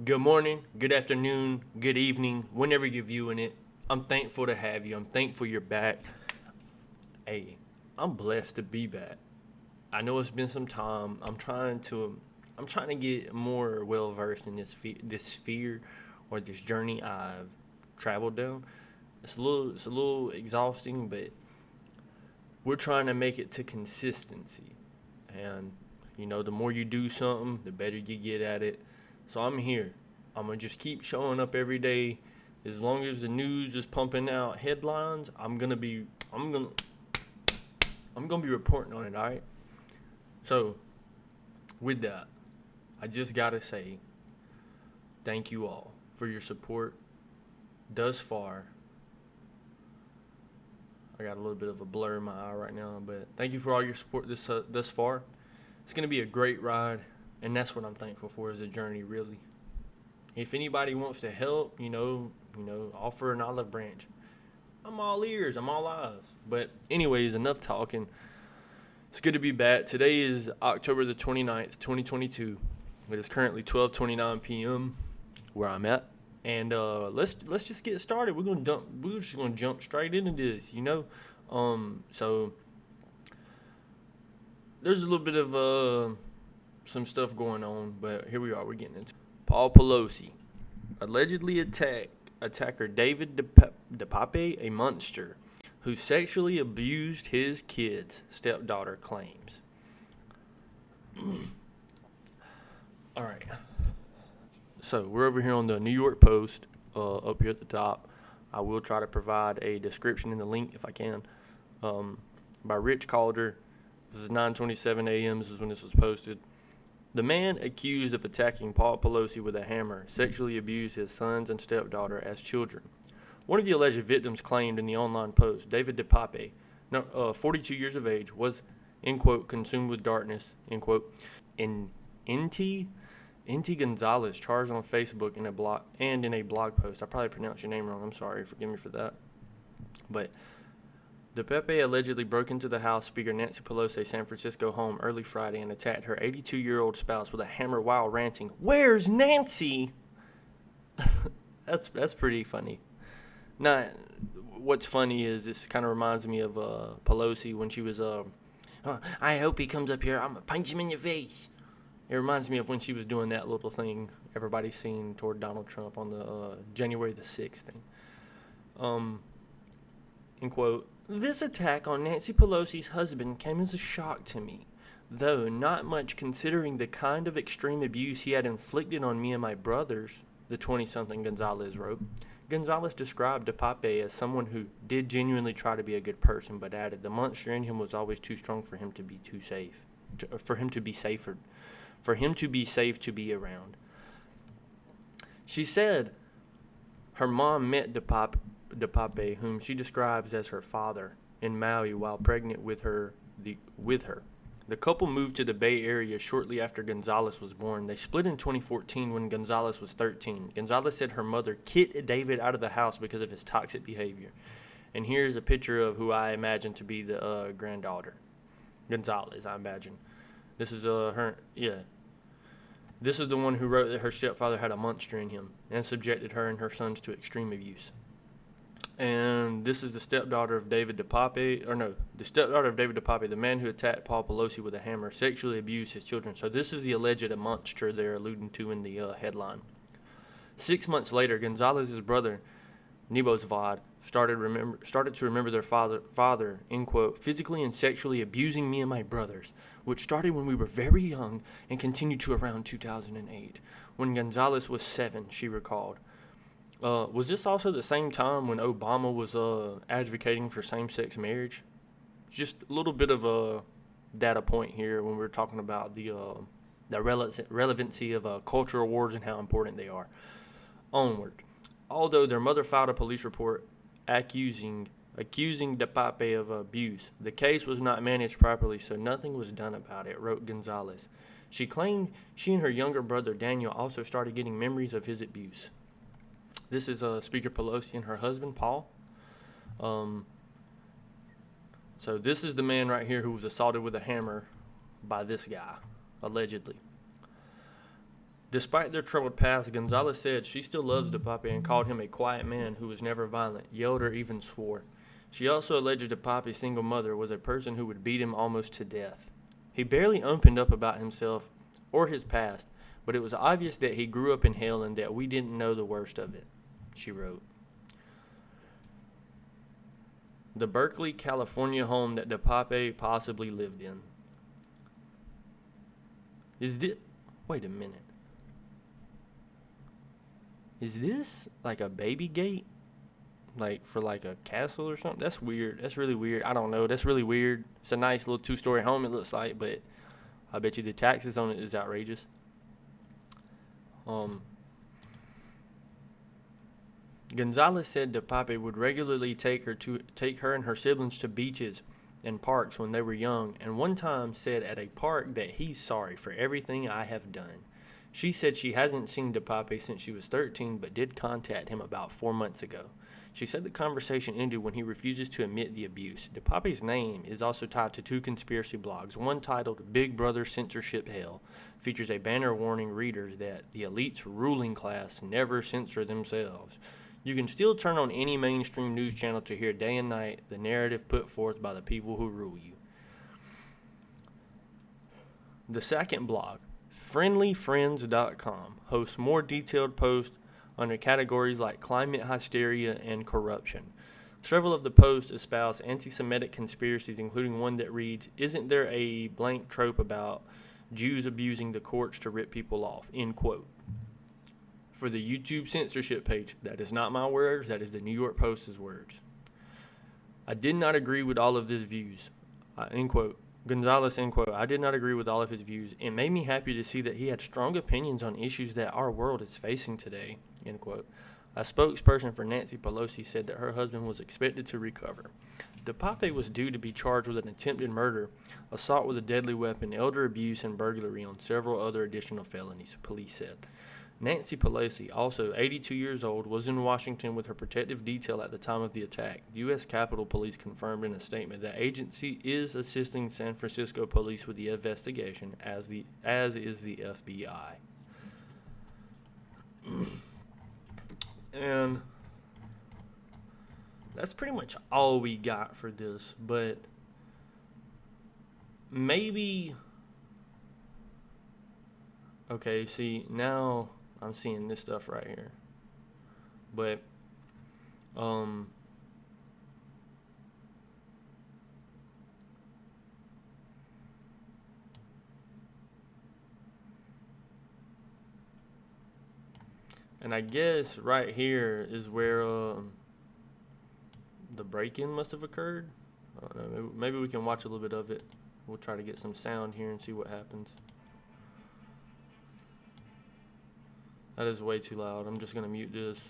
Good morning, good afternoon, good evening, whenever you're viewing it. I'm thankful to have you. I'm thankful you're back. Hey, I'm blessed to be back. I know it's been some time. I'm trying to get more well versed in this sphere or this journey I've traveled down. It's a little exhausting, but we're trying to make it to consistency. And the more you do something, the better you get at it. So I'm here. I'm gonna just keep showing up every day. As long as the news is pumping out headlines, I'm gonna be reporting on it. All right. So with that, I just gotta say thank you all for your support thus far. I got a little bit of a blur in my eye right now, but thank you for all your support thus far. It's gonna be a great ride, and that's what I'm thankful for is the journey, really. If anybody wants to help, offer an olive branch. I'm all ears. I'm all eyes. But anyways, enough talking. It's good to be back. Today is October the 29th, 2022. It is currently 12:29 p.m. where I'm at, and let's just get started. We're just gonna jump straight into this. So there's a little bit of some stuff going on, but here we are. We're getting into it. Paul Pelosi allegedly attacker David DePape, a monster who sexually abused his kid's stepdaughter claims. All right. So we're over here on the New York Post, up here at the top. I will try to provide a description in the link if I can. By Rich Calder. This is 9:27 a.m. This is when this was posted. The man accused of attacking Paul Pelosi with a hammer sexually abused his sons and stepdaughter as children. One of the alleged victims claimed in the online post, David DePape, 42 years of age, was, end quote, consumed with darkness, end quote. In Inti Gonzalez charged on Facebook in a blog post. I probably pronounced your name wrong. I'm sorry. Forgive me for that. But DePape allegedly broke into the House Speaker Nancy Pelosi's San Francisco home early Friday and attacked her 82-year-old spouse with a hammer while ranting, "Where's Nancy?" That's pretty funny. Not what's funny is this kind of reminds me of Pelosi when she was I hope he comes up here. I'm gonna punch him in your face. It reminds me of when she was doing that little thing everybody's seen toward Donald Trump on the January the 6th thing. End quote. This attack on Nancy Pelosi's husband came as a shock to me, though not much considering the kind of extreme abuse he had inflicted on me and my brothers, the 20-something Gonzalez wrote. Gonzalez described DePape as someone who did genuinely try to be a good person, but added the monster in him was always too strong for him to be safe to be around. She said her mom met DePape, whom she describes as her father, in Maui while pregnant with her. The couple moved to the Bay Area shortly after Gonzalez was born. They split in 2014 when Gonzalez was 13. Gonzalez said her mother kicked David out of the house because of his toxic behavior. And here's a picture of who I imagine to be the granddaughter. Gonzalez, I imagine. This is her, yeah. This is the one who wrote that her stepfather had a monster in him and subjected her and her sons to extreme abuse. And this is the stepdaughter of David DePape, the man who attacked Paul Pelosi with a hammer, sexually abused his children. So this is the alleged monster they're alluding to in the headline. 6 months later, Gonzalez's brother, Nebozvad, started to remember their father, end quote, physically and sexually abusing me and my brothers, which started when we were very young and continued to around 2008, when Gonzalez was 7, she recalled. Was this also the same time when Obama was advocating for same-sex marriage? Just a little bit of a data point here when we're talking about the relevancy of cultural wars and how important they are. Onward. Although their mother filed a police report accusing DePape of abuse, the case was not managed properly, so nothing was done about it, wrote Gonzalez. She claimed she and her younger brother Daniel also started getting memories of his abuse. This is Speaker Pelosi and her husband, Paul. So this is the man right here who was assaulted with a hammer by this guy, allegedly. Despite their troubled past, Gonzalez said she still loves DePape and called him a quiet man who was never violent, yelled, or even swore. She also alleged DePape's single mother was a person who would beat him almost to death. He barely opened up about himself or his past, but it was obvious that he grew up in hell and that we didn't know the worst of it, she wrote. The Berkeley, California home that DePape possibly lived in. Wait a minute. Is this like a baby gate? Like for like a castle or something? That's weird. That's really weird. I don't know. That's really weird. It's a nice little 2-story home it looks like, but I bet you the taxes on it is outrageous. Gonzalez said DePape would regularly take her and her siblings to beaches and parks when they were young, and one time said at a park that he's sorry for everything I have done. She said she hasn't seen DePape since she was 13, but did contact him about 4 months ago. She said the conversation ended when he refuses to admit the abuse. DePape's name is also tied to 2 conspiracy blogs. One titled Big Brother Censorship Hell features a banner warning readers that the elite's ruling class never censor themselves. You can still turn on any mainstream news channel to hear day and night the narrative put forth by the people who rule you. The second blog, friendlyfriends.com, hosts more detailed posts under categories like climate hysteria and corruption. Several of the posts espouse anti-Semitic conspiracies, including one that reads, "Isn't there a blank trope about Jews abusing the courts to rip people off?" End quote. For the YouTube censorship page, that is not my words, that is the New York Post's words. I did not agree with all of his views. End quote. Gonzalez, end quote. I did not agree with all of his views. It made me happy to see that he had strong opinions on issues that our world is facing today, end quote. A spokesperson for Nancy Pelosi said that her husband was expected to recover. DePape was due to be charged with an attempted murder, assault with a deadly weapon, elder abuse, and burglary on several other additional felonies, police said. Nancy Pelosi, also 82 years old, was in Washington with her protective detail at the time of the attack. U.S. Capitol Police confirmed in a statement that agency is assisting San Francisco police with the investigation, as is the FBI. And that's pretty much all we got for this, but maybe... Okay, see, now I'm seeing this stuff right here. But, and I guess right here is where, the break-in must have occurred. I don't know, maybe we can watch a little bit of it. We'll try to get some sound here and see what happens. That is way too loud. I'm just going to mute this.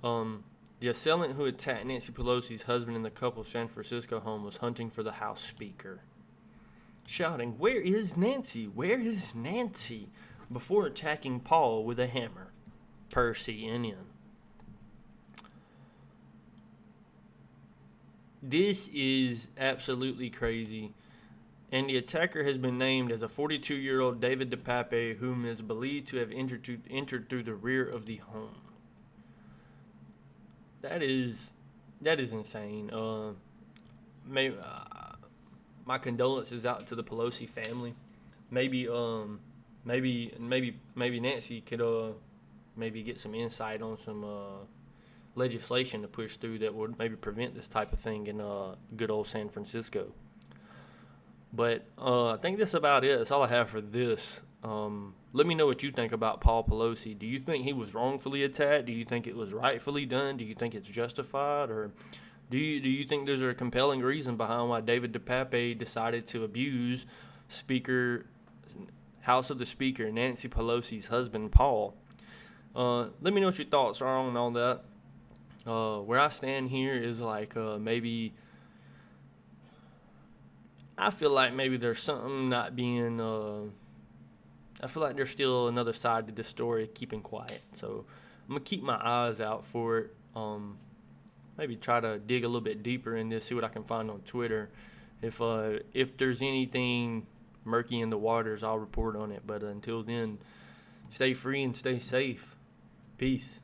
The assailant who attacked Nancy Pelosi's husband in the couple's San Francisco home was hunting for the House Speaker, shouting, "Where is Nancy? Where is Nancy?" before attacking Paul with a hammer, per CNN. This is absolutely crazy. And the attacker has been named as a 42-year-old David DePape, whom is believed to have entered through the rear of the home. That is insane. My condolences out to the Pelosi family. Maybe Nancy could maybe get some insight on some legislation to push through that would maybe prevent this type of thing in good old San Francisco. But I think that's about it. That's all I have for this. Let me know what you think about Paul Pelosi. Do you think he was wrongfully attacked? Do you think it was rightfully done? Do you think it's justified? Or do you think there's a compelling reason behind why David DePape decided to abuse House of the Speaker, Nancy Pelosi's husband, Paul? Let me know what your thoughts are on all that. Where I stand here is like maybe... I feel like maybe there's something not being, I feel like there's still another side to this story, keeping quiet. So I'm going to keep my eyes out for it. Maybe try to dig a little bit deeper in this, see what I can find on Twitter. If there's anything murky in the waters, I'll report on it. But until then, stay free and stay safe. Peace.